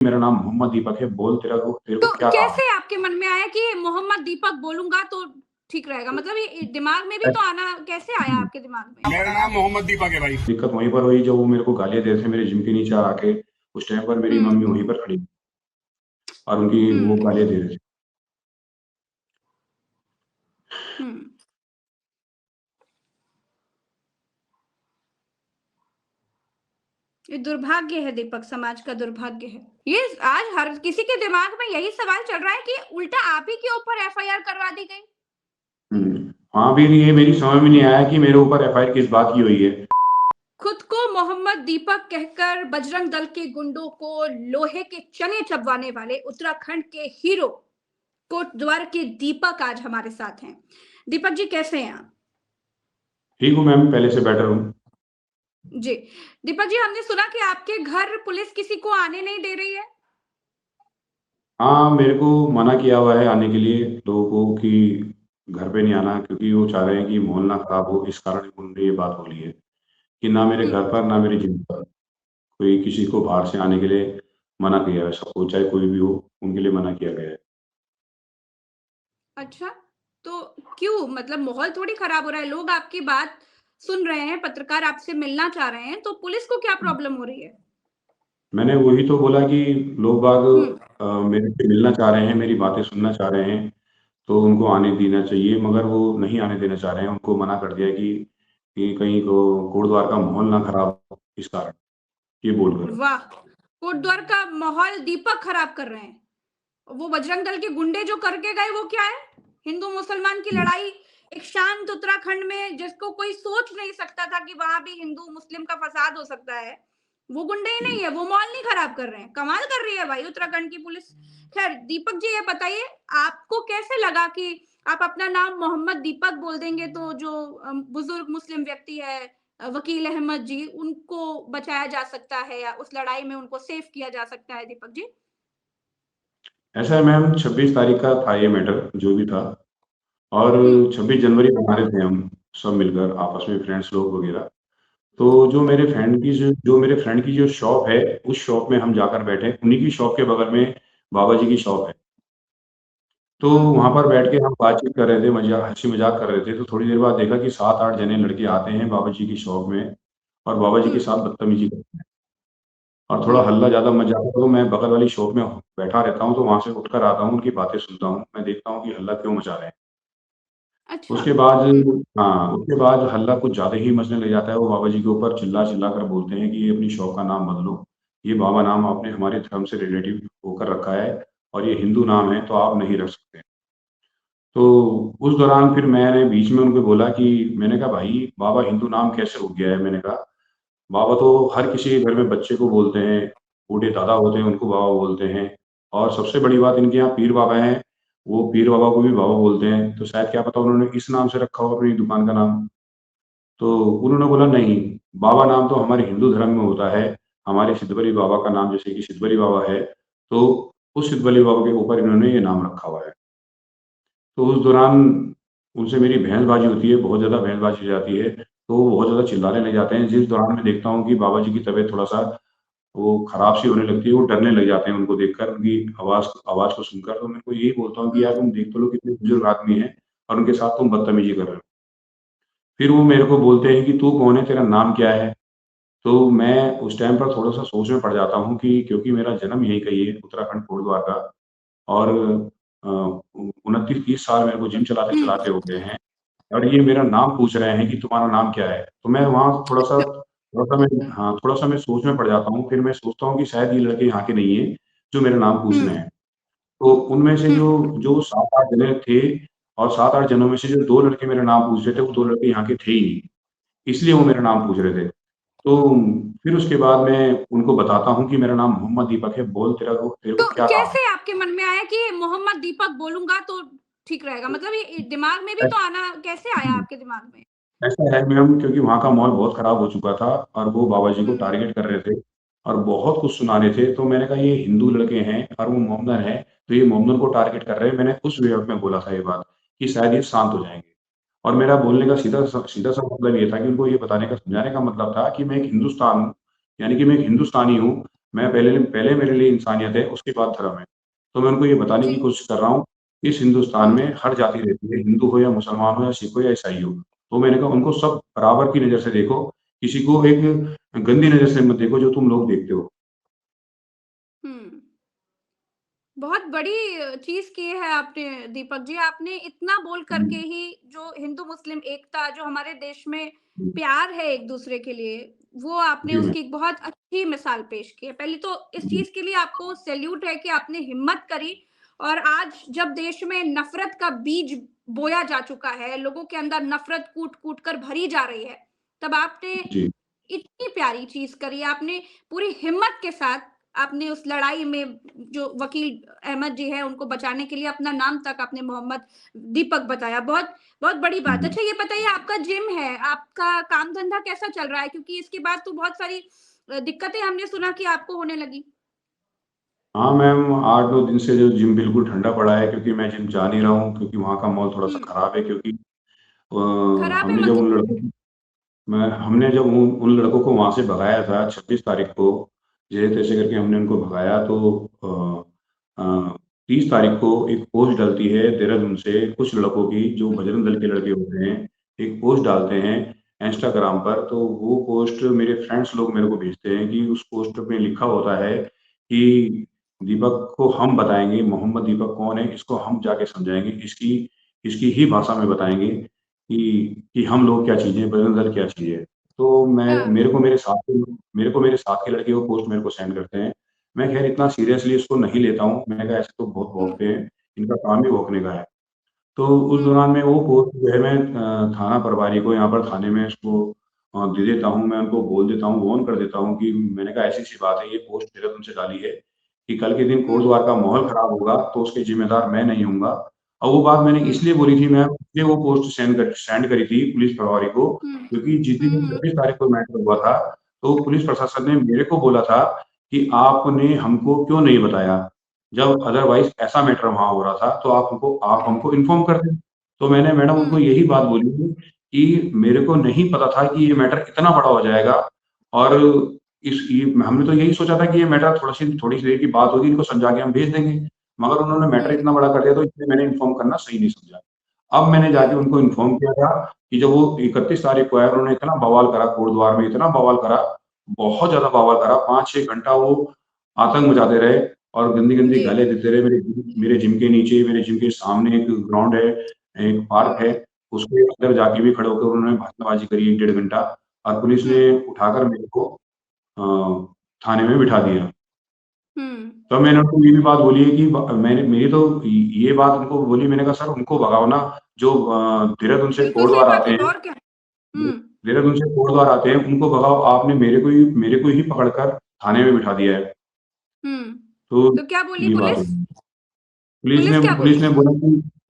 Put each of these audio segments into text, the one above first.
मेरा नाम मोहम्मद दीपक है, बोल तेरे को तो क्या काम है? कैसे आपके मन में आया कि मोहम्मद दीपक बोलूंगा तो ठीक रहेगा? मतलब ये दिमाग में भी तो आना कैसे आया आपके दिमाग में? मेरा नाम मोहम्मद दीपक है भाई। दिक्कत वहीं पर हुई जब वो मेरे को गालियाँ दे रहे थे मेरे जिम के नीचे आके। उस टाइम पर मेरी हम्म मम्मी वहीं पर खड़ी और उनकी वो हम्म गालियाँ दे रहे थे। हम्म ये दुर्भाग्य है दीपक, समाज का दुर्भाग्य है ये। आज हर किसी के दिमाग में यही सवाल चल रहा है कि उल्टा आप ही के ऊपर एफआईआर करवा दी गई। हाँ, फिर ये मेरी समझ में नहीं आया कि मेरे ऊपर एफआईआर किस बात की हुई है। खुद को मोहम्मद दीपक कहकर बजरंग दल के गुंडों को लोहे के चने चबवाने वाले उत्तराखंड के हीरो कोटद्वार के दीपक आज हमारे साथ हैं। दीपक जी कैसे हैं आप? ठीक हूँ मैम, पहले से बेटर हूँ। जी दीपक जी, हमने सुना कि आपके घर पुलिस किसी को आने नहीं दे रही है। हाँ, मेरे को मना किया हुआ है आने के लिए लोगों को कि घर पे नहीं आना, क्योंकि वो चाह रहे हैं कि माहौल ना खराब हो। इस कारण उन्होंने ये बात बोली है कि ना मेरे हम्म घर पर ना मेरे जिम पर कोई किसी को बाहर से आने के लिए मना किया है। सबको, चाहे कोई भी हो, उनके लिए मना किया गया है। अच्छा, तो क्यों? मतलब माहौल थोड़ी खराब हो रहा है, लोग आपकी बात सुन रहे हैं, पत्रकार आपसे मिलना चाह रहे हैं, तो पुलिस को क्या प्रॉब्लम हो रही है? मैंने वही तो बोला कि लोग बाग हम्म मेरे से मिलना चाह रहे हैं, मेरी बातें सुनना चाह रहे हैं, तो उनको आने देना चाहिए, मगर वो नहीं आने देना चाह रहे हैं। उनको मना कर दिया कि कहीं को गुरुद्वार का माहौल ना खराब हो, इस कारण ये बोलकर। वाह, कोटद्वार का माहौल दीपक खराब कर रहे हैं। वो बजरंग दल के गुंडे जो करके गए वो क्या है? हिंदू मुसलमान की लड़ाई, एक शांत उत्तराखंड में जिसको कोई सोच नहीं सकता था कि वहां भी हिंदू मुस्लिम का फसाद हो सकता है, वो गुंडे ही नहीं है, वो माहौल नहीं खराब कर रहे हैं। कमाल कर रही है भाई उत्तराखंड की पुलिस। खैर दीपक जी, ये बताइए आपको कैसे लगा कि आप अपना नाम मोहम्मद दीपक बोल देंगे तो जो बुजुर्ग मुस्लिम व्यक्ति है, वकील अहमद जी, उनको बचाया जा सकता है या उस लड़ाई में उनको सेफ किया जा सकता है? दीपक जी। ऐसा है मैम, 26 तारीख का था ये मैटर जो भी था, और हम्म 26 जनवरी मना रहे थे हम सब मिलकर आपस में, फ्रेंड्स लोग वगैरह। तो जो मेरे फ्रेंड की जो शॉप है, उस शॉप में हम जाकर बैठे। उन्हीं की शॉप के बगल में बाबा जी की शॉप है। तो हम्म वहाँ पर बैठ के हम बातचीत कर रहे थे, हँसी-मज़ाक कर रहे थे। तो थोड़ी देर बाद देखा कि 7-8 जने लड़के आते हैं बाबा जी की शॉप में और बाबा जी के हम्म साथ बदतमीज़ी करते हैं। और थोड़ा हम्म हल्ला ज़्यादा मच जाता है, तो मैं बगल वाली शॉप में बैठा रहता हूँ, तो वहाँ से उठकर आता हूँ, उनकी बातें सुनता हूँ। मैं देखता हूँ कि हल्ला क्यों मचा रहे हैं। अच्छा। उसके बाद हम्म हाँ, उसके बाद हल्ला कुछ ज़्यादा ही मचने लग जाता है। वो बाबा जी के ऊपर चिल्ला-चिल्ला कर बोलते हैं कि ये अपनी शॉप का नाम बदलो। ये बाबा नाम आपने हमारे धर्म से रिलेटिव होकर रखा है और ये हिंदू नाम है, तो आप नहीं रख सकते। तो उस दौरान फिर मैंने बीच में उनको बोला कि मैंने कहा, भाई बाबा हिंदू नाम कैसे हो गया है? मैंने कहा, बाबा तो हर किसी के घर में बच्चे को बोलते हैं, बूढ़े दादा होते हैं उनको बाबा बोलते हैं, और सबसे बड़ी बात इनके यहाँ पीर बाबा हैं, वो पीर बाबा को भी बाबा बोलते हैं। तो शायद क्या पता उन्होंने इस नाम से रखा हो अपनी दुकान का नाम। तो उन्होंने बोला, नहीं, बाबा नाम तो हमारे हिंदू धर्म में होता है। हमारे सिद्धबली बाबा का नाम जैसे कि सिद्धबली बाबा है, तो उस सिद्धबली बाबा के ऊपर इन्होंने ये नाम रखा हुआ है। तो उस दौरान उनसे मेरी बहसबाजी होती है, बहुत ज़्यादा बहसबाजी हो जाती है, तो वो बहुत ज़्यादा चिल्लाने लग जाते हैं। जिस दौरान मैं देखता हूँ कि बाबा जी की तबीयत थोड़ा-सा वो खराब-सी होने लगती है, वो डरने लग जाते हैं उनको देखकर, उनकी आवाज़ आवाज़ को सुनकर। तो मैं उनको यही बोलता हूँ कि यार तुम देख तो लो कितने बुजुर्ग आदमी हैं और उनके साथ तुम बदतमीज़ी कर रहे हो। फिर वो मेरे को बोलते हैं कि तू कौन है? तेरा नाम क्या है? तो मैं उस टाइम पर थोड़ा-सा सोच में पड़ जाता हूँ कि क्योंकि मेरा जन्म यहीं का ही है, उत्तराखंड कोटद्वार का, और 29-30 साल मेरे को जिम हम्म चलाते-चलाते हो गए हैं। और ये मेरा नाम पूछ रहे हैं कि तुम्हारा नाम क्या है? तो मैं वहाँ थोड़ा-सा थोड़ा-सा मैं हाँ, थोड़ा-सा मैं सोच में पड़ जाता हूँ। फिर मैं सोचता हूँ कि शायद ये लड़के यहाँ के नहीं हैं, जो मेरा नाम पूछ रहे हम्म हैं। तो उनमें से जो हम्म जो 7-8 जने थे, और 7-8 जनों में से जो 2 लड़के मेरा नाम पूछ रहे थे, वो 2 लड़के यहाँ के थे ही नहीं, इसलिए वो मेरा नाम पूछ रहे थे। तो फिर उसके बाद मैं उनको बताता हूँ कि मेरा नाम मोहम्मद दीपक है, बोल तेरे को तो क्या काम है? कैसे आपके मन में आया कि मोहम्मद दीपक बोलूंगा तो ठीक रहेगा? मतलब ये दिमाग में भी तो आना कैसे आया आपके दिमाग में? ऐसा है मैम, क्योंकि वहाँ का माहौल बहुत खराब हो चुका था और वो बाबा जी को हम्म टारगेट कर रहे थे और बहुत कुछ सुना रहे थे। तो मैंने कहा, ये हिंदू लड़के हैं और वो मोमडन हैं, तो ये मोमडन को टारगेट कर रहे हैं। मैंने उस वे में बोला था ये बात कि शायद ये शांत हो जाएँगे। और मेरा बोलने का सीधा-सा मतलब ये था कि उनको ये बताने का, समझाने का मतलब था कि मैं एक हिंदुस्तान हूँ, यानी कि मैं एक हिंदुस्तानी हूँ। मैं पहले पहले मेरे लिए इंसानियत है, उसके बाद धर्म है। तो मैं उनको ये बताने जी। की कोशिश कर रहा हूँ, इस हिंदुस्तान हुँ। में हर जाति रहती है, हिंदू हो या मुसलमान हो या सिख हो या ईसाई हो। तो मैंने कहा उनको सब बराबर की नज़र से देखो, किसी को एक गंदी नज़र से मत देखो जो तुम लोग देखते हो। हुँ। बहुत बड़ी चीज़ की है आपने दीपक जी। आपने इतना बोल कर के हुँ, ही जो हिंदू-मुस्लिम एकता, जो हमारे देश में हुँ, प्यार है एक-दूसरे के लिए, वो आपने जी मैम, उसकी एक बहुत अच्छी मिसाल पेश की है। पहले तो इस जी, चीज़ के लिए आपको सैल्यूट है कि आपने हिम्मत करी और आज जब देश में नफ़रत का बीज बोया जा चुका है, लोगों के अंदर नफ़रत कूट-कूट कर भरी जा रही है, तब आपने जी, इतनी प्यारी चीज़ करी, आपने पूरी हिम्मत के साथ आपने उस लड़ाई में जो वकील अहमद जी हैं, उनको बचाने के लिए अपना नाम तक आपने मोहम्मद दीपक बताया। बहुत बहुत बड़ी बात। हुँ। अच्छा ये बताइए आपका जिम है, आपका काम-धंधा कैसा चल रहा है? क्योंकि इसके बाद तो बहुत सारी दिक्कतें हमने सुना कि आपको होने लगी। हाँ मैम, 8-9 दिन से जो जिम बिल्कुल ठंडा पड़ा है क्योंकि मैं जिम जा नहीं रहा हूँ क्योंकि वहाँ का माहौल थोड़ा-सा हुँ। खराब है क्योंकि खराब है हमने जब उन मतलब? लड़कों हमने जब उन उन लड़कों को वहाँ से भगाया था 26 तारीख को, जैसे-तैसे करके हमने उनको भगाया तो अ अ, 30 तारीख को एक पोस्ट डलती है देहरादून से कुछ लड़कों की जो हुँ, बजरंग दल के लड़के होते हैं, एक पोस्ट डालते हैं इंस्टाग्राम पर, तो वो पोस्ट मेरे फ्रेंड्स लोग मेरे को भेजते हैं कि उस पोस्ट में लिखा होता है कि दीपक को हम बताएँगे, मोहम्मद दीपक कौन है, इसको हम जाके समझाएँगे, इसकी इसकी ही भाषा में बताएँगे कि हम लोग क्या चीज़ हैं, बजरंग दल क्या चीज़ है। तो मैं हाँ। मेरे को मेरे साथ के लड़के वो पोस्ट मेरे को सेंड करते हैं। मैं ख़ैर इतना सीरियसली इसको नहीं लेता हूँ, मैंने कहा ऐसे तो बहुत हुँ, भौंकते हैं, इनका काम ही भौंकने का है। तो उस हुँ, दौरान मैं वो पोस्ट जो है मैं थाना प्रभारी को यहाँ पर थाने में उसको दे देता हूँ, मैं उनको बोल देता हूँ, वार्न कर देता हूँ कि मैंने कहा ऐसी-ऐसी बात है, ये पोस्ट देहरादून से डाली है कि कल के दिन हुँ, कोटद्वार का माहौल खराब होगा, तो उसके ज़िम्मेदार मैं नहीं हूँगा। और वो बात मैंने हुँ, इसलिए बोली थी मैम, इसलिए वो पोस्ट सेंड करी थी पुलिस प्रभारी को, हुँ, क्योंकि जिस हुँ, दिन हुँ, 26 तारीख को मैटर हुआ था, तो पुलिस प्रशासन ने मेरे को बोला था कि आपने हमको क्यों नहीं बताया? जब अदरवाइज़ ऐसा मैटर वहाँ हो रहा था, तो आप हमको इन्फॉर्म करते। तो मैंने मैडम उनको हुँ, यही बात बोली थी कि मेरे को नहीं पता था कि ये मैटर इतना बड़ा हो जाएगा और इस ये हमने तो यही सोचा था कि ये मैटर थोड़ी-सी देर की बात होगी, इनको समझा के हम भेज देंगे। मगर उन्होंने मैटर हुँ, इतना बड़ा कर दिया तो इसलिए मैंने इन्फॉर्म करना सही नहीं समझा। अब मैंने जाके हुँ, उनको इन्फॉर्म किया था कि जब वो 31 तारीख को आए, उन्होंने इतना बवाल करा कोटद्वार में, इतना बवाल करा, बहुत ज़्यादा बवाल करा, 5-6 घंटा वो आतंक मचाते रहे और गंदी-गंदी जी, गालियाँ देते रहे। मेरे जिम के नीचे, मेरे जिम के सामने एक ग्राउंड है, एक पार्क है, हुँ, उसके अंदर जाके भी खड़े होकर उन्होंने भाषणबाज़ी करी 1 डेढ़ घंटा और पुलिस हुँ, ने उठाकर मेरे को थाने में बिठा दिया। हुँ। तो मैंने उनको ये भी बात बोली है कि ब मैंने मेरी तो ये बात उनको बोली, मैंने कहा सर उनको भगाओ ना जो देहरादून से बिल्कुल सही कोटद्वार बात आते है हैं, और क्या। हुँ, देहरादून से कोटद्वार आते हैं, उनको भगाओ, आपने मेरे को ही पकड़कर थाने में बिठा दिया है। हुँ। तो तो क्या बोली ये बात पुलिस? है। पुलिस क्या बोली?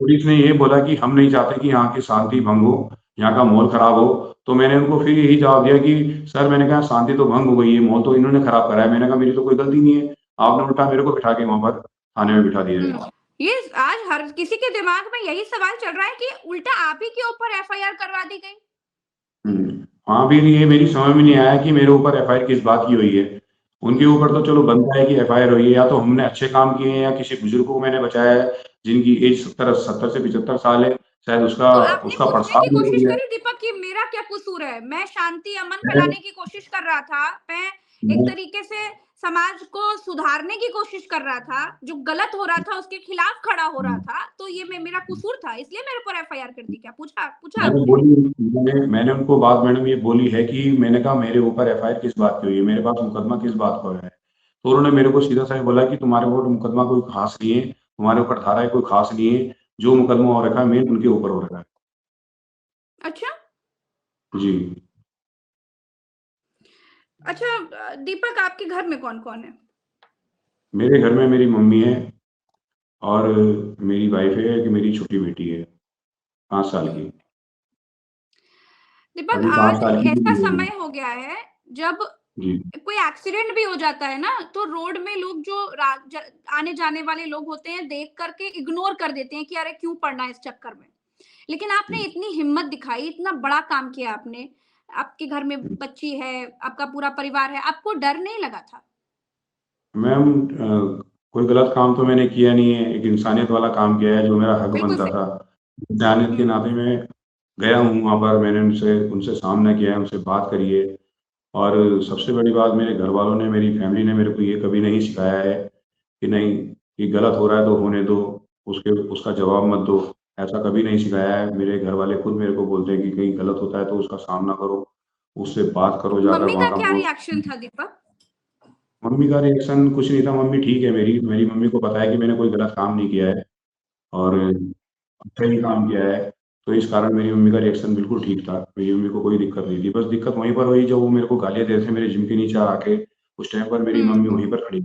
पुलिस ने ये बोला कि हम नहीं चाहते कि यहाँ की शांति भंग हो, यहाँ का माहौल खराब हो। तो मैंने उनको फिर यही जवाब दिया कि सर मैंने कहा शांति तो भंग हो गई है, माहौल तो इन्होंने खराब करा है। मैंने कहा मेरी तो कोई गलती नहीं है। आपने उल्टा मेरे को बिठा के वहाँ पर थाने में बिठा दिया है। हुँ। ये आज हर किसी के दिमाग में यही सवाल चल रहा है कि उल्टा आप ही के ऊपर एफआईआर करवा दी गई। हुँ। हाँ, फिर ये मेरी समझ में नहीं आया कि मेरे ऊपर एफआईआर किस बात की हुई है। उनके हुँ। ऊपर तो चलो बनता है कि एफआईआर हुई है, या तो हमने अच्छे काम किए हैं या किसी बुजुर्ग को मैंने बचाया है, जिनकी एज 70 से 75 साल है, शायद उसका तो आपने उसका पूछने की प्रसाद मुझे कोशिश दिया करी दीपक कि मेरा क्या कसूर है? मैं शांति अमन है। फैलाने की कोशिश कर रहा था। मैं एक मैं तरीके से समाज को सुधारने की कोशिश कर रहा था। जो गलत हो रहा था उसके खिलाफ खड़ा हो रहा था। तो ये मेरा कसूर था इसलिए मेरे ऊपर एफआईआर कर दी क्या? पूछा पूछा मैंने आपने? बोली मैंने उनको बात मैडम ये बोली है कि मैंने कहा मेरे ऊपर एफआईआर किस बात की हुई है, मेरे पास मुकदमा किस बात का है। तो उन्होंने मेरे को सीधा साफ बोला कि तुम्हारे ऊपर मुकदमा कोई ख़ास नहीं है, तुम्हारे ऊपर धाराएँ कोई ख़ास नहीं है, जो मुकदमा हो रखा है मेन उनके ऊपर हो रखा है। अच्छा। जी। अच्छा दीपक आपके घर में कौन-कौन है? मेरे घर में मेरी मम्मी है और मेरी वाइफ़ है, एक मेरी छोटी बेटी है, 5 साल की। दीपक अभी 5 आज साल की ऐसा भी नहीं समय है। हो गया है जब जी, कोई एक्सीडेंट भी हो जाता है ना तो रोड में लोग जो आने जाने वाले लोग होते हैं देख करके इग्नोर कर देते हैं कि अरे क्यों पड़ना है इस चक्कर में। लेकिन आपने जी, इतनी हिम्मत दिखाई, इतना बड़ा काम किया आपने। आपके घर में जी। बच्ची है, आपका पूरा परिवार है, आपको डर नहीं लगा था? मैम कोई गलत काम तो मैंने किया नहीं है, एक इंसानियत वाला काम किया है जो मेरा हक बिल्कुल बनता सही। था। इंसानियत के नाते मैं गया हूँ वहाँ पर, मैंने उनसे उनसे सामना किया है, उनसे बात करी है। और सबसे बड़ी बात, मेरे घरवालों ने, मेरी फैमिली ने मेरे को ये कभी नहीं सिखाया है कि नहीं, कि गलत हो रहा है तो होने दो, उसका जवाब मत दो। ऐसा कभी नहीं सिखाया है। मेरे घरवाले खुद मेरे को बोलते हैं कि कहीं गलत होता है तो उसका सामना करो, उससे बात करो, जाकर मम्मी वहाँ का का क्या बोल। रिएक्शन था दीपक? मम्मी का रिएक्शन कुछ नहीं था, मम्मी ठीक है, मेरी मेरी मम्मी को पता है कि मैंने कोई गलत काम नहीं किया है और अच्छा ही काम किया है। तो इस कारण मेरी मम्मी का रिएक्शन बिल्कुल ठीक था, मेरी मम्मी को कोई दिक्कत नहीं थी। बस दिक्कत वहीं पर हुई जब वो मेरे को गालियाँ दे रहे थे मेरे जिम के नीचे आके, उस टाइम पर मेरी मम्मी वहीं पर खड़ी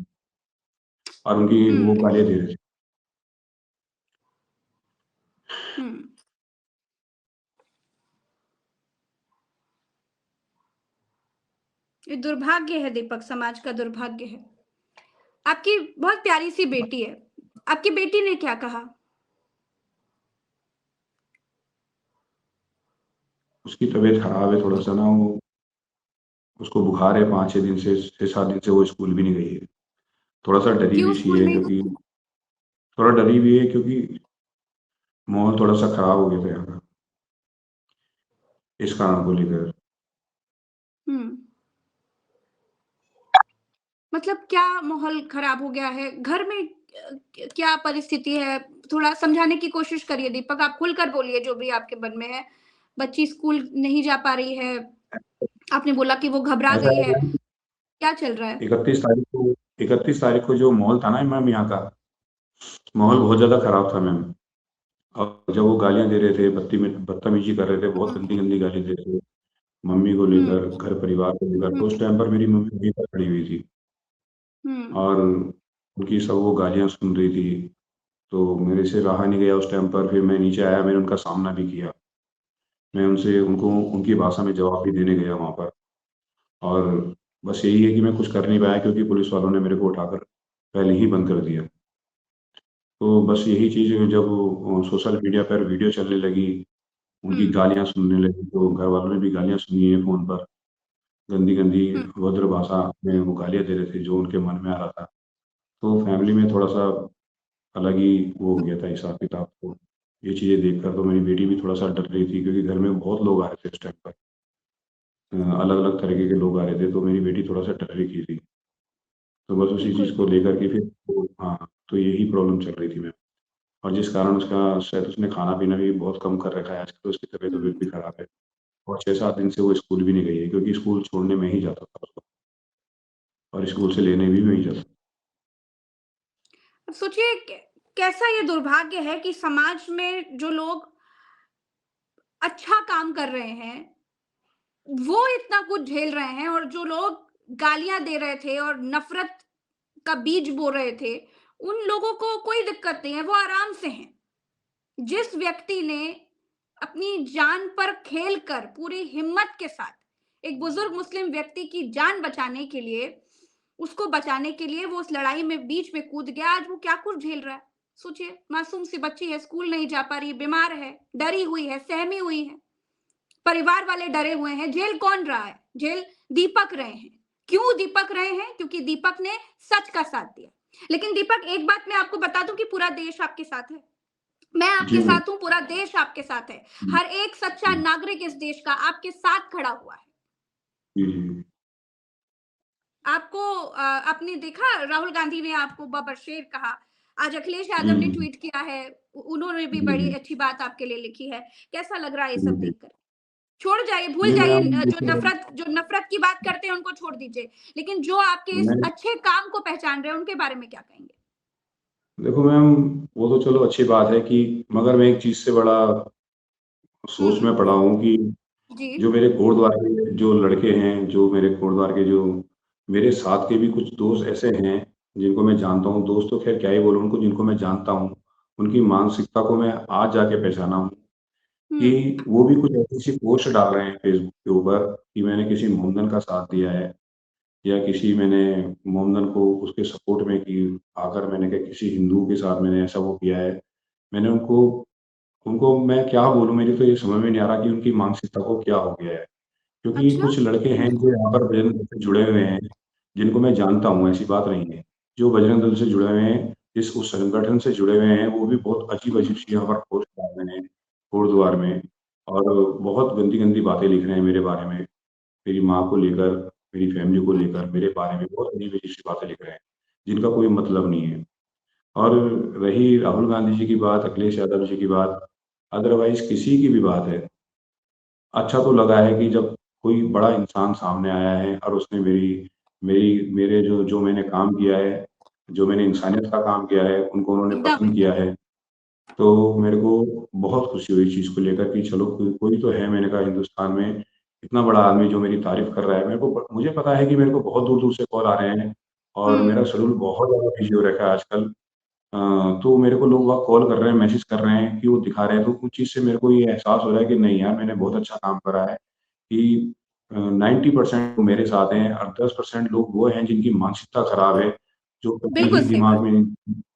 और उनकी वो हम्म गालियाँ दे रहे थे। हम्म ये दुर्भाग्य है दीपक, समाज का दुर्भाग्य है। आपकी बहुत प्यारी सी बेटी है, आपकी बेटी ने क्या कहा? उसकी तबीयत खराब है थोड़ा सा ना, वो उसको बुखार है 5-6 दिन से, 6-7 दिन से वो स्कूल भी नहीं गई है। थोड़ा सा डरी क्यों हुई सी स्कूल है, नहीं क्योंकि गई? थोड़ा डरी हुई है क्योंकि माहौल थोड़ा सा खराब हो गया था यहाँ का, इस कारण को लेकर। हम्म मतलब क्या माहौल खराब हो गया है घर में? क्या परिस्थिति है? थोड़ा समझाने की कोशिश करिए दीपक, आप खुलकर बोलिए जो भी आपके मन में है। बच्ची स्कूल नहीं जा पा रही है, आपने बोला कि वो घबरा ऐसा गई है, है, क्या चल रहा है? 31 तारीख को जो माहौल था ना मैम यहाँ का, माहौल बहुत ज़्यादा खराब था मैम। और जब वो गालियाँ दे रहे थे, बदतमीजी कर रहे थे, बहुत हम्म गंदी-गंदी गाली दे रहे थे, मम्मी को हम्म लेकर, घर परिवार को लेकर, तो उस हम्म टाइम पर मेरी मम्मी वहीं पर खड़ी हुई थी हम्म और उनकी सब वो गालियाँ सुन रही थी। तो मेरे से रहा नहीं गया उस टाइम पर, फिर मैं नीचे आया, मैंने उनका सामना भी किया। मैं उनको उनकी भाषा में जवाब भी देने गया वहाँ पर। और बस यही है कि मैं कुछ कर नहीं पाया क्योंकि पुलिस वालों ने मेरे को उठाकर पहले ही बंद कर दिया। तो बस यही चीज़ जब सोशल मीडिया पर वीडियो चलने लगी, उनकी हम्म गालियाँ सुनने लगी, तो घर वालों ने भी गालियाँ सुनी है फ़ोन पर। गंदी-गंदी हम्म अभद्र भाषा में वो गालियाँ दे रहे थे जो उनके मन में आ रहा था। तो फैमिली में थोड़ा-सा अलग ही वो हो गया था हिसाब-किताब। तो ये चीज़ें देखकर तो मेरी बेटी भी थोड़ा-सा डर रही थी क्योंकि घर में बहुत लोग आ रहे थे उस टाइम पर। अलग-अलग तरीके के लोग आ रहे थे, तो मेरी बेटी थोड़ा-सा डर रही थी। तो बस उसी बिल्कुल चीज़ को लेकर के फिर वो, हाँ, तो यही प्रॉब्लम चल रही थी मैम। और जिस कारण उसका शायद उसने खाना-पीना भी बहुत कम कर रखा है आजकल, तो उसकी तबीयत-वबीयत भी हम्म खराब है। और 6-7 दिन से वो स्कूल भी नहीं गई है क्योंकि स्कूल छोड़ने मैं ही जाता था उसको और स्कूल से लेने भी मैं ही जाता। अब सोचिए कैसा ये दुर्भाग्य है कि समाज में जो लोग अच्छा काम कर रहे हैं वो इतना कुछ झेल रहे हैं, और जो लोग गालियां दे रहे थे और नफरत का बीज बो रहे थे, उन लोगों को कोई दिक्कत नहीं है, वो आराम से हैं। जिस व्यक्ति ने अपनी जान पर खेलकर पूरी हिम्मत के साथ एक बुजुर्ग मुस्लिम व्यक्ति की जान बचाने के लिए, उसको बचाने के लिए वो उस लड़ाई में बीच में कूद गया, आज वो क्या कुछ झेल रहा है। सोचिए, मासूम सी बच्ची है, स्कूल नहीं जा पा रही, बीमार है, डरी हुई है, सहमी हुई है, परिवार वाले डरे हुए हैं। झेल कौन रहा है? झेल दीपक रहे हैं। क्यों दीपक रहे हैं? क्योंकि दीपक ने सच का साथ दिया। लेकिन दीपक, एक बात मैं आपको बता दूं कि पूरा देश आपके साथ है, मैं आपके जी मैम। साथ हूं, पूरा देश आपके साथ है। हुँ, हर एक सच्चा हुँ। नागरिक इस देश का आपके साथ खड़ा हुआ है। जी, जी। आपको आपने देखा राहुल गांधी ने आपको बबरशेर कहा, आज अखिलेश जी, यादव ने जी। ट्वीट किया है, उन्होंने भी जी, बड़ी जी। अच्छी बात आपके लिए लिखी है। कैसा लग रहा है ये जी, सब जी। देखकर? छोड़ जाइए, भूल नहीं जाइए, मैम देखिए, जो नफरत की बात करते हैं उनको छोड़ दीजिए। लेकिन जो आपके इस मैं अच्छे काम को पहचान रहे हैं उनके बारे में क्या कहेंगे? देखो मैम, वो तो चलो अच्छी बात है कि, मगर मैं एक चीज़ से बड़ा सोच में पड़ा हम्म हूँ कि जी। जो मेरे कोटद्वार के जो लड़के हैं, जो मेरे कोटद्वार के जो मेरे साथ के भी कुछ दोस्त ऐसे हैं, जिनको मैं जानता हूँ, दोस्त तो ख़ैर क्या ही बोलूँ उनको, जिनको मैं जानता हूँ, उनकी मानसिकता को मैं आज जाके पहचाना हूँ हम्म कि वो भी कुछ ऐसी-ऐसी पोस्ट डाल रहे हैं फ़ेसबुक के ऊपर कि मैंने किसी मोमडन का साथ दिया है, या किसी मैंने मोमडन को उसके सपोर्ट में कि आकर मैंने कहा किसी हिंदू के साथ मैंने ऐसा वो किया है। मैंने उनको उनको मैं क्या बोलूँ, मेरी तो ये समझ में नहीं आ रहा कि उनकी मानसिकता को क्या हो गया है। क्योंकि अच्छा। कुछ लड़के हैं जो यहाँ पर बजरंग दल से जुड़े हुए हैं, जिनको मैं जानता हूँ, ऐसी बात नहीं है। जो बजरंग दल से जुड़े हुए हैं, उस संगठन से जुड़े हुए हैं, वो भी बहुत अजीब-अजीब सी यहाँ पर पोस्ट डाल रहे हैं, कोटद्वार में, और बहुत गंदी-गंदी बातें लिख रहे हैं मेरे बारे में, मेरी माँ को लेकर, मेरी फैमिली को लेकर, मेरे बारे में बहुत अजीब-अजीब सी बातें लिख रहे हैं, जिनका कोई मतलब नहीं है। और रही राहुल गांधी जी की बात, अखिलेश यादव जी की बात, अदरवाइज़ किसी की भी बात है, अच्छा तो लगा है कि जब कोई बड़ा इंसान सामने आया है और उसने मेरी मेरी मेरे जो जो मैंने काम किया है, जो मैंने इंसानियत का काम किया है, उनको उन्होंने एकदम पसंद किया एकदम। है। तो मेरे को बहुत खुशी हुई इस चीज़ को लेकर कि चलो कोई कोई तो है, मैंने कहा हिंदुस्तान में इतना बड़ा आदमी जो मेरी तारीफ़ कर रहा है। मुझे पता है कि मेरे को बहुत दूर-दूर से कॉल आ रहे हैं और मेरा हम्म। शेड्यूल बहुत ज़्यादा बिज़ी हो रखा है आजकल। अ, तो मेरे को लोग वहाँ कॉल कर रहे हैं, मैसेज कर रहे हैं कि वो दिखा रहे हैं, तो उस चीज़ से मेरे को ये एहसास हो रहा है कि नहीं यार, मैंने बहुत अच्छा काम करा है कि 90% मेरे साथ हैं और 10% लोग वो हैं जिनकी मानसिकता खराब है, जो कभी बिल्कुल ही सही बात।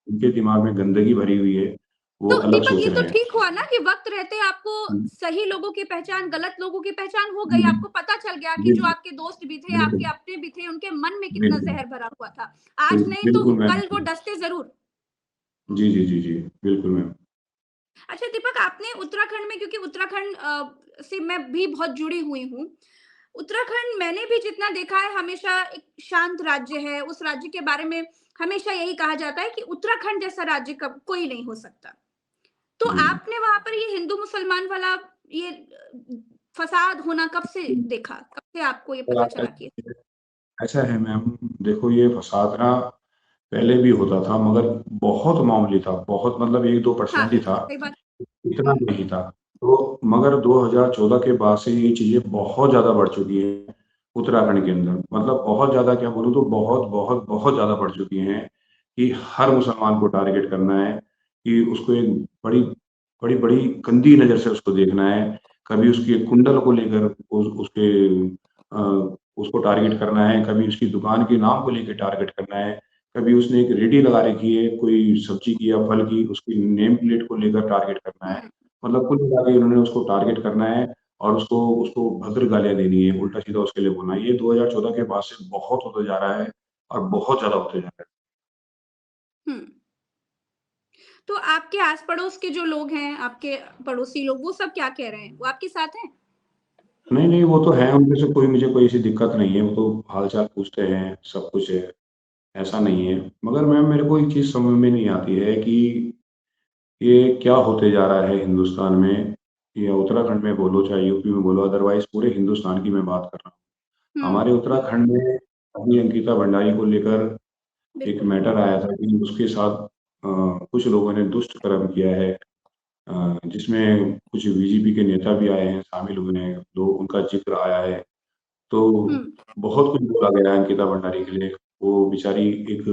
उनके दिमाग में गंदगी भरी हुई है, वो तो अलग दीपक, सोच ये तो रहे हैं। ठीक हुआ ना कि वक्त रहते आपको हुँ, सही लोगों की पहचान, गलत लोगों की पहचान हो गई। हुँ, आपको पता चल गया कि जो बिल्कुल, आपके दोस्त भी थे, आपके बिल्कुल, अपने भी थे, उनके मन में कितना बिल्कुल, जहर भरा हुआ था। आज नहीं तो बिल्कुल मैम। कल वो डसते जरूर। जी, जी, जी, जी, बिल्कुल मैम। अच्छा दीपक, आपने उत्तराखंड में, क्योंकि उत्तराखंड से मैं भी बहुत जुड़ी हुई हूँ। उत्तराखंड मैंने भी जितना देखा है, हमेशा एक शांत राज्य है। उस राज्य के बारे में हमेशा यही कहा जाता है कि उत्तराखंड जैसा राज्य कब कोई नहीं हो सकता। तो जी, जी। आपने वहाँ पर ये हिंदू-मुसलमान वाला ये फसाद होना कब से देखा? कब से आपको ये और पता आप चला कि ऐसा है मैम, देखो ये फसाद ना पहले भी होता था मगर बहुत मामूली था, बहुत मतलब हाँ, 1-2% ही था, बिल्कुल सही बात। इतना हुँ, नहीं था। तो मगर 2014 के बाद से ये चीज़ें बहुत ज़्यादा बढ़ चुकी हैं उत्तराखंड के अंदर। मतलब बहुत ज़्यादा क्या बोलूँ, तो बहुत, बहुत, बहुत ज़्यादा बढ़ चुकी हैं कि हर मुसलमान को टारगेट करना है, कि उसको एक बड़ी बड़ी-बड़ी गंदी नज़र से उसको देखना है। कभी उसके कुंडल को लेकर उसके उसको टारगेट करना है, कभी उसकी दुकान के नाम को लेके टारगेट करना है, कभी उसने एक रेडी लगा रखी है कोई सब्ज़ी की या फल की, उसकी नेम प्लेट को लेकर टारगेट करना है। हुँ। मतलब कुल मिला के उन्होंने उसको टारगेट करना है और उसको उसको भद्र गालियाँ देनी है, उल्टा-सीधा उसके लिए बोलना है। ये 2014 के बाद से बहुत होता जा रहा है और बहुत ज़्यादा होते जा रहा है। हुँ। तो आपके आस-पड़ोस के जो लोग हैं, आपके पड़ोसी लोग, वो सब क्या कह रहे हैं? वो आपके साथ हैं? नहीं, नहीं, वो तो है, उनमें से कोई मुझे कोई ऐसी दिक्कत नहीं है, वो तो हाल-चाल पूछते हैं, सब कुछ है, ऐसा नहीं है। मगर मैम मेरे को एक चीज़ समझ में नहीं आती है कि ये क्या होते जा रहा है हिंदुस्तान में, या उत्तराखंड में बोलो, चाहे यूपी में बोलो, अदरवाइज़ पूरे हिंदुस्तान की मैं बात कर रहा हूँ। हुँ, हमारे उत्तराखंड में अभी अंकिता भंडारी को लेकर एक बिल्कुल। मैटर आया था कि उसके साथ कुछ लोगों ने दुष्ट कर्म किया है, जिसमें कुछ बीजेपी के नेता भी आए हैं, शामिल हुए हैं, लोग उनका ज़िक्र आया है। तो हुँ, बहुत कुछ बोला गया है अंकिता भंडारी के लिए। वो बेचारी एक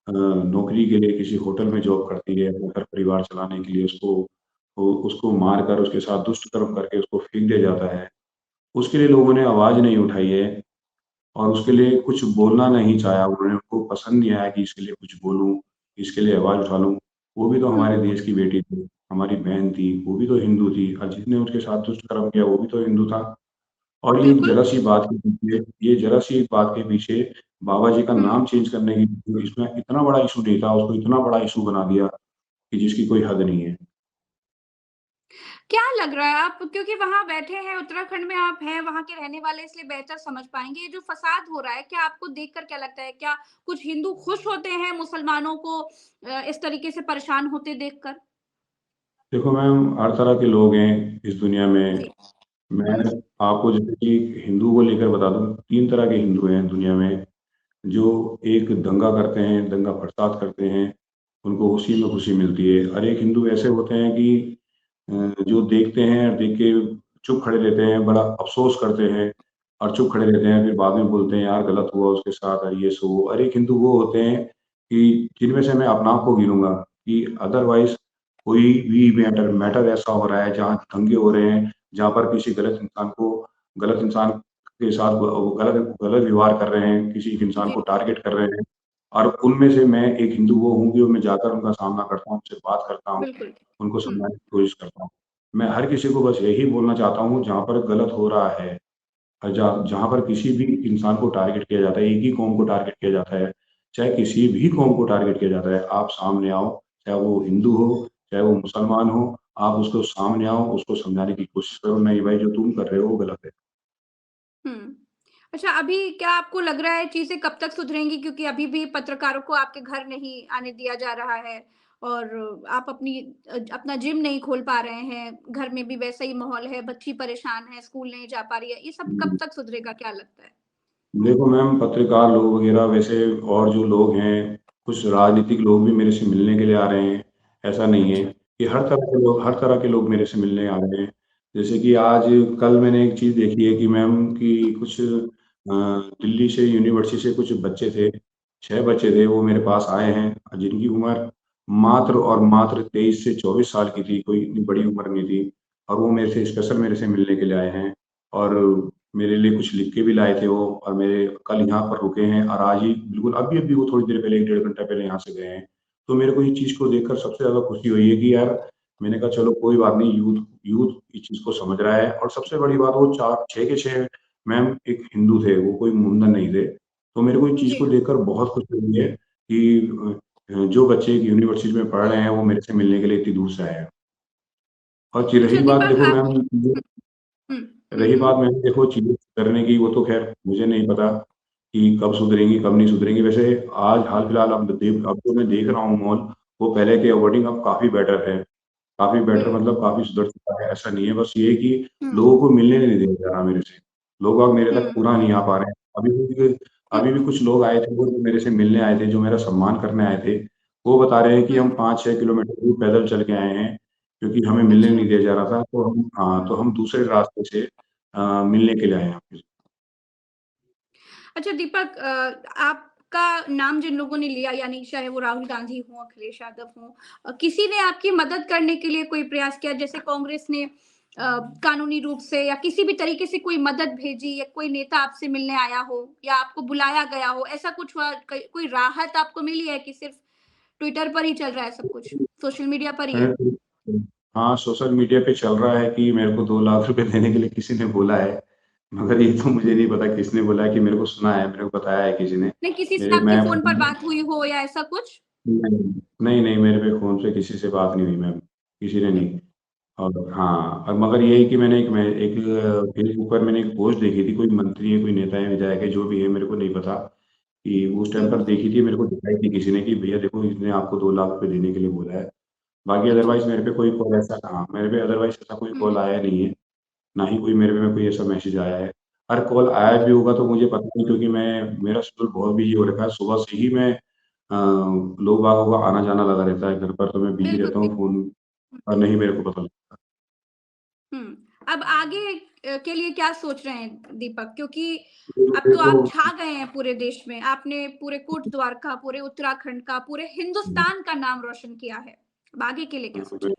नौकरी के लिए किसी होटल में जॉब करती है, अपना घर परिवार चलाने के लिए उसको मारकर उसके साथ दुष्ट कर्म करके उसको फेंक दिया जाता है। उसके लिए लोगों ने आवाज़ नहीं उठाई है और उसके लिए कुछ बोलना नहीं चाहा उन्होंने, उनको पसंद नहीं आया कि इसके लिए कुछ बोलूँ, इसके लिए आवाज़ उठा लूँ। वो भी तो हुँ, हमारे देश की बेटी थी, हमारी बहन थी, वो भी तो हिंदू थी और जिसने उसके साथ दुष्ट कर्म किया वो भी तो हिंदू था। और बिल्कुल। ये ज़रा-सी बात के पीछे बाबा जी का हुँ। नाम चेंज करने की, इसमें इतना बड़ा इश्यू नहीं था, उसको इतना बड़ा इश्यू बना दिया कि जिसकी कोई हद नहीं है। क्या लग रहा है, आप क्योंकि वहाँ बैठे हैं, उत्तराखंड में आप हैं, वहाँ के रहने वाले, इसलिए बेहतर समझ पाएँगे। ये जो फसाद हो रहा है, क्या आपको देखकर क्या लगता है? क्या कुछ हिंदू खुश होते हैं मुसलमानों को इस तरीके से परेशान होते देखकर? देखो मैम, हर तरह के लोग हैं इस दुनिया में। जी। मैं हुँ, आपको जैसे कि हिंदू को लेकर बता दूँ, 3 तरह के हिंदू हैं दुनिया में, जो एक दंगा करते हैं, दंगा-फ़साद करते हैं, उनको उसी में खुशी मिलती है। और एक हिंदू ऐसे होते हैं कि जो देखते हैं और देख के चुप खड़े रहते हैं, बड़ा अफ़सोस करते हैं और चुप खड़े रहते हैं, फिर बाद में बोलते हैं, "यार गलत हुआ उसके साथ" और ये सो। और एक हिंदू वो होते हैं कि जिनमें से मैं अपने आप को गिनूँगा कि अदरवाइज़ कोई भी मैटर मैटर ऐसा हो रहा है, जहाँ दंगे हो रहे हैं, जहाँ पर किसी गलत इंसान के साथ गलत गलत व्यवहार कर रहे हैं, किसी इंसान जी, को टारगेट कर रहे हैं, और उनमें से मैं एक हिंदू वो हूँ कि मैं जाकर उनका सामना करता हूँ, उनसे बात करता हूँ, बिल्कुल। उनको हुँ, समझाने की कोशिश करता हूँ। मैं हर किसी को बस यही बोलना चाहता हूँ, जहाँ पर गलत हो रहा है, जहाँ पर किसी भी इंसान को टारगेट किया जाता है, एक ही कौम को टारगेट किया जाता है, चाहे किसी भी कौम को टारगेट किया जाता है, आप सामने आओ, चाहे वो हिंदू हो, चाहे वो मुसलमान हो, आप उसको सामने आओ, उसको समझाने की कोशिश करो, नहीं भाई जो तुम कर रहे हो वो गलत है। हुँ। अच्छा, अभी क्या आपको लग रहा है चीज़ें कब तक सुधरेंगी? क्योंकि अभी भी पत्रकारों को आपके घर नहीं आने दिया जा रहा है और आप अपना जिम नहीं खोल पा रहे हैं, घर में भी वैसा ही माहौल है, बच्ची परेशान है, स्कूल नहीं जा पा रही है, ये सब कब तक सुधरेगा, क्या लगता है? देखो मैम, पत्रकार लोग वगैरह वैसे और जो लोग हैं, कुछ राजनीतिक लोग भी मेरे से मिलने के लिए आ रहे हैं। ऐसा नहीं है अच्छा। कि हर तरह के लोग मेरे से मिलने आ रहे हैं। जैसे कि आज कल मैंने एक चीज़ देखी है कि मैम कि कुछ दिल्ली से यूनिवर्सिटी से कुछ बच्चे थे, 6 बच्चे थे, वो मेरे पास आए हैं, जिनकी उम्र मात्र और मात्र 23 से 24 साल की थी, कोई इतनी बड़ी उम्र नहीं थी। और वो मेरे से मिलने के लिए आए हैं और मेरे लिए कुछ लिख के भी लाए थे वो, और मेरे कल यहाँ पर रुके हैं और आज ही बिल्कुल अभी-अभी वो थोड़ी देर पहले 1 डेढ़ घंटा पहले यहाँ से गए हैं। तो मेरे को इस चीज़ को देखकर सबसे ज़्यादा खुशी हुई है कि यार, मैंने कहा चलो कोई बात नहीं, यूथ यूथ इस चीज़ को समझ रहा है। और सबसे बड़ी बात, वो 4 6 के 6 मैम एक हिंदू थे, वो कोई मुंडन नहीं थे। तो मेरे को इस चीज़ को जी। देखकर बहुत खुशी हुई है कि जो बच्चे एक यूनिवर्सिटी में पढ़ रहे हैं, वो मेरे से मिलने के लिए इतनी दूर से आए हैं। और अच्छा रही बात दीपक देखो आप मैम, हुँ, हुँ, रही हुँ, बात मैम देखो चीज़ें करने की, वो तो ख़ैर मुझे नहीं पता कि कब सुधरेंगी, कब नहीं सुधरेंगी। वैसे आज हाल-फिलहाल अब जो मैं देख रहा हूँ माहौल, वो पहले के अकॉर्डिंग अब काफ़ी बेटर है। काफ़ी बेटर हुँ, मतलब काफ़ी सुधर चुका है, ऐसा नहीं है। बस ये है कि हुँ, लोगों को मिलने नहीं दिया जा रहा मेरे से। लोग अब मेरे तक हुँ, पूरा नहीं आ पा रहे हैं। हुँ, अभी भी कुछ लोग आए थे, वो जो मेरे से मिलने आए थे, जो मेरा सम्मान करने आए थे, वो बता रहे हैं कि हुँ, हम 5-6 किलोमीटर दूर पैदल चल के आए हैं, क्योंकि हमें मिलने अच्छा। नहीं दिया जा रहा था, तो हम दूसरे रास्ते से मिलने के लिए आए हैं आपके। अच्छा दीपक आपका नाम जिन लोगों ने लिया यानी चाहे वो राहुल गांधी हो, अखिलेश यादव हो किसी ने आपकी मदद करने के लिए कोई प्रयास किया? जैसे कांग्रेस ने कानूनी रूप से या किसी भी तरीके से कोई मदद भेजी या कोई नेता आपसे मिलने आया हो या आपको बुलाया गया हो, ऐसा कुछ हुआ? कोई राहत आपको मिली है कि सिर्फ ट्विटर पर ही चल रहा है सब कुछ, सोशल मीडिया पर ही है? हाँ, सोशल मीडिया पे चल रहा है कि मेरे को 2 लाख रुपए देने के लिए किसी ने बोला है, मगर ये तो मुझे नहीं पता किसने बोला है, कि मेरे को सुना है, मेरे को बताया है किसी ने। नहीं, किसी से मेरे आपकी मैं फ़ोन पर बात हुई हो या ऐसा कुछ? नहीं, नहीं, मेरे पे फ़ोन से किसी से बात नहीं हुई मैम, किसी ने हुँ, नहीं। और हाँ, और मगर ये है कि एक फ़ेसबुक पर मैंने एक पोस्ट देखी थी, कोई मंत्री है, कोई नेता है, विधायक है, जो भी है मेरे को नहीं पता, कि उस टाइम हुँ, पर देखी थी, मेरे को दिखाई थी किसी ने कि भैया देखो, इसने आपको 2 लाख रुपए देने के लिए बोला है। बाकी अच्छा। अदरवाइज़ मेरे पे कोई कॉल ऐसा, हाँ, मेरे पे अदरवाइज़ ऐसा कोई हुँ, कॉल आया नहीं है, ना ही कोई मेरे में कोई ऐसा मैसेज आया है। अगर कॉल आया भी अच्छा। होगा तो मुझे पता नहीं, क्योंकि मेरा शेड्यूल बहुत बिज़ी हो रखा है, सुबह से ही लोग बागों का आना-जाना लगा रहता है घर पर, तो मैं बिज़ी बिल्कुल, रहता हूँ, फ़ोन हुँ, का नहीं मेरे को पता लगता। हुँ। अब आगे के लिए क्या सोच रहे हैं दीपक? क्योंकि तो अब तो देखो, आप छा गए हैं पूरे देश में। आपने पूरे कोट द्वारका, पूरे उत्तराखंड का, पूरे हिंदुस्तान का नाम रोशन किया है। अब आगे के लिए क्या सोच रहे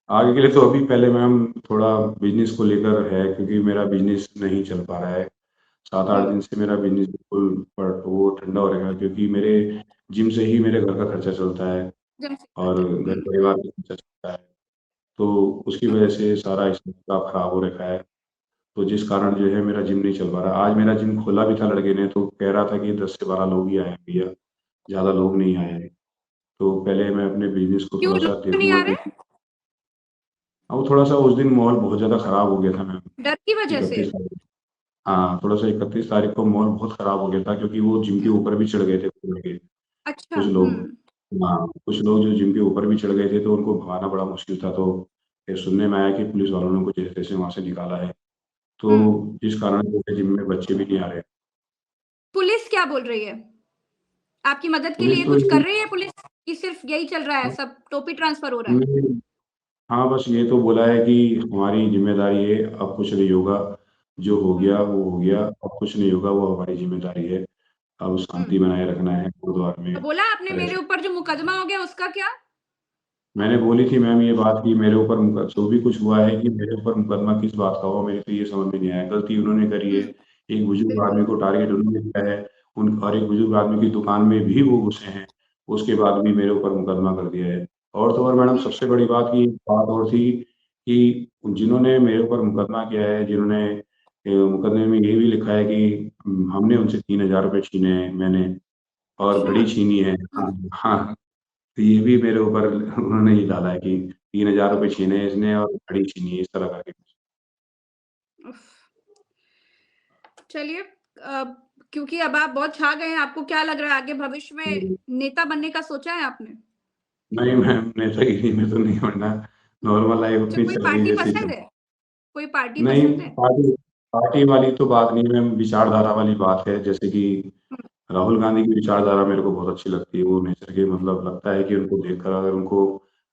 आगे के लिए तो अभी पहले मैम थोड़ा बिज़नेस को लेकर है, क्योंकि मेरा बिज़नेस नहीं चल पा रहा है। 7-8 हैं? दिन से मेरा बिज़नेस बिल्कुल वो ठंडा हो रखा है, क्योंकि मेरे जिम से ही मेरे घर का खर्चा चलता है एकदम सही और बात है। घर परिवार का खर्चा चलता है। तो उसकी हुँ, वजह से सारा हिसाब खराब हो रखा है। तो जिस कारण जो है मेरा जिम नहीं चल पा रहा है। आज मेरा जिम खोला भी था लड़के ने, तो कह रहा था कि 10 से 12 लोग ही आए हैं भैया, ज़्यादा लोग नहीं आए हैं। तो पहले मैं अपने बिज़नेस को क्यों थोड़ा-सा लोग नहीं देखूँगा, आ रहे? क्योंकि वो थोड़ा-सा उस दिन माहौल बहुत ज़्यादा खराब हो गया था मैम, डर की वजह से? 31 तारीख। हाँ, थोड़ा-सा 31 तारीख को माहौल बहुत खराब हो गया था, क्योंकि वो जिम के हुँ, ऊपर भी चढ़ गए थे कुछ लड़के, अच्छा, कुछ हुँ, लोग। हाँ, कुछ लोग जो जिम के ऊपर भी चढ़ गए थे, तो उनको भगाना बड़ा मुश्किल था। तो फिर सुनने में आया कि पुलिस वालों ने उनको जैसे-तैसे वहाँ से निकाला है। हुँ। तो जिस कारण जो है जिम में बच्चे भी नहीं आ रहे। पुलिस क्या बोल रही है? आपकी मदद के लिए पुलिस तो कुछ कर रही है पुलिस कि सिर्फ़ यही चल रहा है, हाँ, सब टोपी ट्रांसफ़र हो रहा है? नहीं, हाँ, बस ये तो बोला है कि हमारी ज़िम्मेदारी है, अब कुछ नहीं होगा, जो हो हुँ, गया वो हो गया, अब कुछ नहीं होगा, वो हमारी ज़िम्मेदारी है। अब हुँ। शांति बनाए रखना है गुरुद्वार में, तो बोला आपने मेरे रहकर। ऊपर जो मुकदमा हो गया उसका क्या? मैंने बोली थी मैम ये बात कि मेरे ऊपर जो भी कुछ हुआ है, कि मेरे ऊपर मुकदमा किस बात का हुआ, मेरे को ये समझ में नहीं आया। गलती उन्होंने करी है, हुँ, एक बुजुर्ग आदमी बिल्कुल। को टारगेट उन्होंने किया है, उन और एक बुजुर्ग आदमी की दुकान में भी वो घुसे हैं, उसके बाद भी मेरे ऊपर मुकदमा कर दिया है। और तो और मैडम, हुँ, सबसे बड़ी बात की बात और थी कि जिन्होंने मेरे ऊपर मुकदमा किया है, जिन्होंने मुकदमे में ये भी लिखा है कि हमने उनसे 3000 रुपए छीने हैं, मैंने। और अच्छा। घड़ी छीनी है। हाँ, हाँ, तो ये भी मेरे ऊपर उन्होंने ही डाला है कि 3000 रुपए छीने हैं इसने और घड़ी छीनी है, इस तरह करके कुछ। उफ़! चलिए, क्योंकि अब आप बहुत छा गए हैं, आपको क्या लग रहा है आगे भविष्य में हुँ। नेता बनने का सोचा है आपने? नहीं मैम, नेतागिरी में तो नहीं बनना, नॉर्मल लाइफ़ अच्छा, अपनी कोई चल रही है पार्टी जैसे ही पसंद चल। है? कोई पार्टी नहीं, पसंद है? पार्टी पार्टी वाली तो बात नहीं मैम, विचारधारा वाली बात है, जैसे कि हुँ, राहुल गांधी की विचारधारा मेरे को बहुत अच्छी लगती है। वो नेचर के मतलब लगता है कि उनको देखकर अगर उनको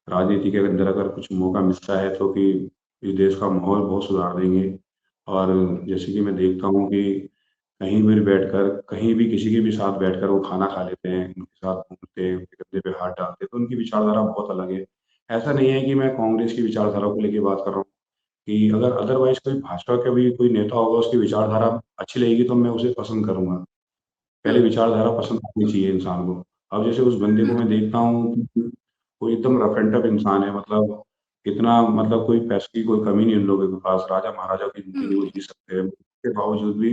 राजनीति के अंदर अगर कुछ मौका मिलता है तो कि इस देश का माहौल बहुत सुधार देंगे। और जैसे कि मैं देखता हूँ कि कहीं भी बैठकर, कहीं भी किसी के भी साथ बैठकर वो खाना खा लेते हैं, उनके साथ घूमते हैं, उनके कंधे पे हाथ डालते हैं, तो उनकी विचारधारा बहुत अलग है। ऐसा नहीं है कि मैं कांग्रेस की विचारधारा को लेके बात कर रहा हूँ कि अगर अदरवाइज़ कोई भाजपा का भी कोई नेता होगा, उसकी विचारधारा अच्छी लगेगी तो मैं उसे पसंद करूँगा। हुँ, पहले विचारधारा पसंद आनी चाहिए इंसान को। अब जैसे उस बंदे को हुँ, मैं देखता हूँ कि वो एकदम रफ एंड टफ इंसान है, मतलब इतना मतलब कोई पैसे की कोई कमी नहीं उन लोगों के पास, राजा-महाराजा की ज़िंदगी वो हुँ। जी सकते हैं। उसके बावजूद भी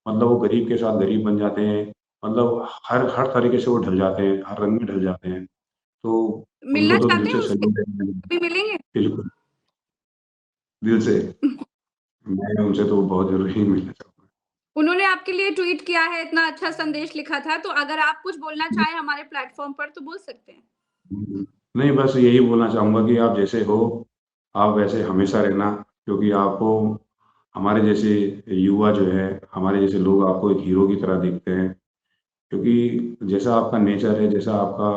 मतलब वो गरीब के साथ गरीब बन जाते हैं, मतलब हर हर तरीके से वो ढल जाते हैं, हर रंग में ढल जाते हैं। तो मिलना उनको तो दिल चाहते हैं से उससे? सैल्यूट है। कभी मिलेंगे? बिल्कुल, दिल से। मैं उनसे तो बहुत ज़रूर ही मिलना चाहूँगा। उन्होंने आपके लिए ट्वीट किया है, इतना अच्छा संदेश लिखा था, तो अगर आप कुछ बोलना चाहें हमारे प्लेटफ़ॉर्म पर तो बोल सकते हैं। नहीं, बस यही बोलना चाहूँगा कि आप जैसे हो, आप वैसे हमेशा रहना, क्योंकि आपको हमारे जैसे युवा जो है, हमारे जैसे लोग आपको एक हीरो की तरह देखते हैं। क्योंकि जैसा आपका नेचर है, जैसा आपका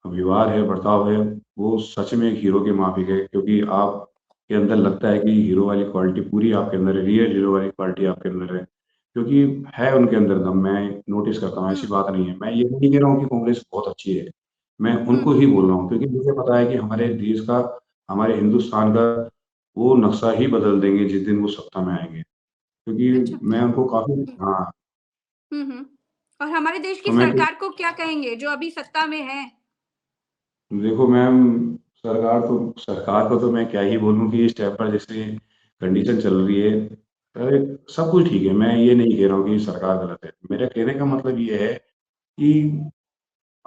व्यवहार है, बर्ताव है, वो सच में एक हीरो के माफ़िक है, क्योंकि आपके अंदर लगता है कि हीरो वाली क्वालिटी पूरी आपके अंदर है, रियल हीरो वाली क्वालिटी आपके अंदर है। क्योंकि है उनके अंदर दम, मैं नोटिस करता हूँ, ऐसी हुँ, बात नहीं है। मैं ये नहीं कह रहा हूँ कि कांग्रेस बहुत अच्छी है, मैं हुँ, उनको ही बोल रहा हूँ क्योंकि मुझे पता है कि हमारे देश का, हमारे हिंदुस्तान का वो नक्शा ही बदल देंगे जिस दिन वो सत्ता में आएँगे। अच्छा। क्योंकि मैं उनको काफ़ी हुँ, हाँ, हुँ, हुँ। और हमारे देश तो की मैं तो सरकार को क्या कहेंगे, जो अभी सत्ता में है? देखो मैम, सरकार को तो मैं क्या ही बोलूँ कि इस टाइम पर जैसे कंडीशन चल रही है, अरे सब कुछ ठीक है, मैं ये नहीं कह रहा हूँ कि सरकार गलत है। मेरा कहने का हुँ, मतलब ये है कि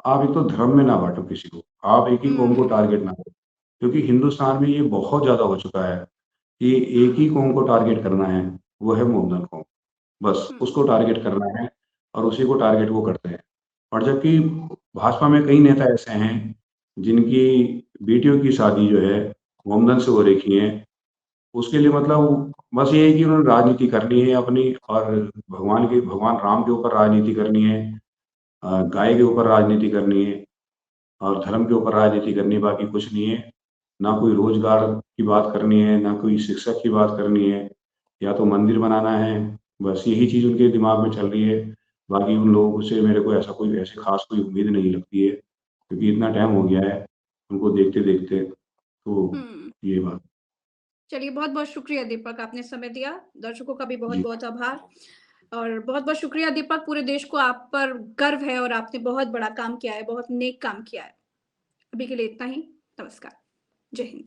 आप एक तो धर्म में ना बाँटो किसी को, आप एक ही कौम को हुँ, टारगेट ना करो। क्योंकि हिंदुस्तान में ये बहुत ज़्यादा हो चुका है कि एक ही कौम को टारगेट करना है, वो है मोमडन कौम। बस हुँ, उसको टारगेट करना है और उसी को टारगेट वो करते हैं। और जबकि भाजपा में कई नेता ऐसे हैं, जिनकी बेटियों की शादी जो है मोमडन से हो रखी है। उसके लिए मतलब बस ये है कि उन्होंने राजनीति करनी है अपनी और भगवान राम के ऊपर राजनीति करनी है, गाय के ऊपर राजनीति करनी है और धर्म के ऊपर राजनीति करनी है, बाकी कुछ नहीं है। ना कोई रोज़गार की बात करनी है, ना कोई शिक्षक की बात करनी है, या तो मंदिर बनाना है, बस यही चीज़ उनके दिमाग में चल रही है। बाकी उन लोगों से मेरे को ऐसा कोई ऐसी ख़ास कोई उम्मीद नहीं लगती है, क्योंकि इतना टाइम हो गया है उनको देखते-देखते, तो हुँ। ये बात। चलिए, बहुत-बहुत शुक्रिया दीपक, आपने समय दिया। दर्शकों का भी जी, बहुत-बहुत आभार और बहुत-बहुत शुक्रिया दीपक, पूरे देश को आप पर गर्व है और आपने बहुत बड़ा काम किया है, बहुत नेक काम किया है। अभी के लिए इतना ही। नमस्कार। जय हिंद।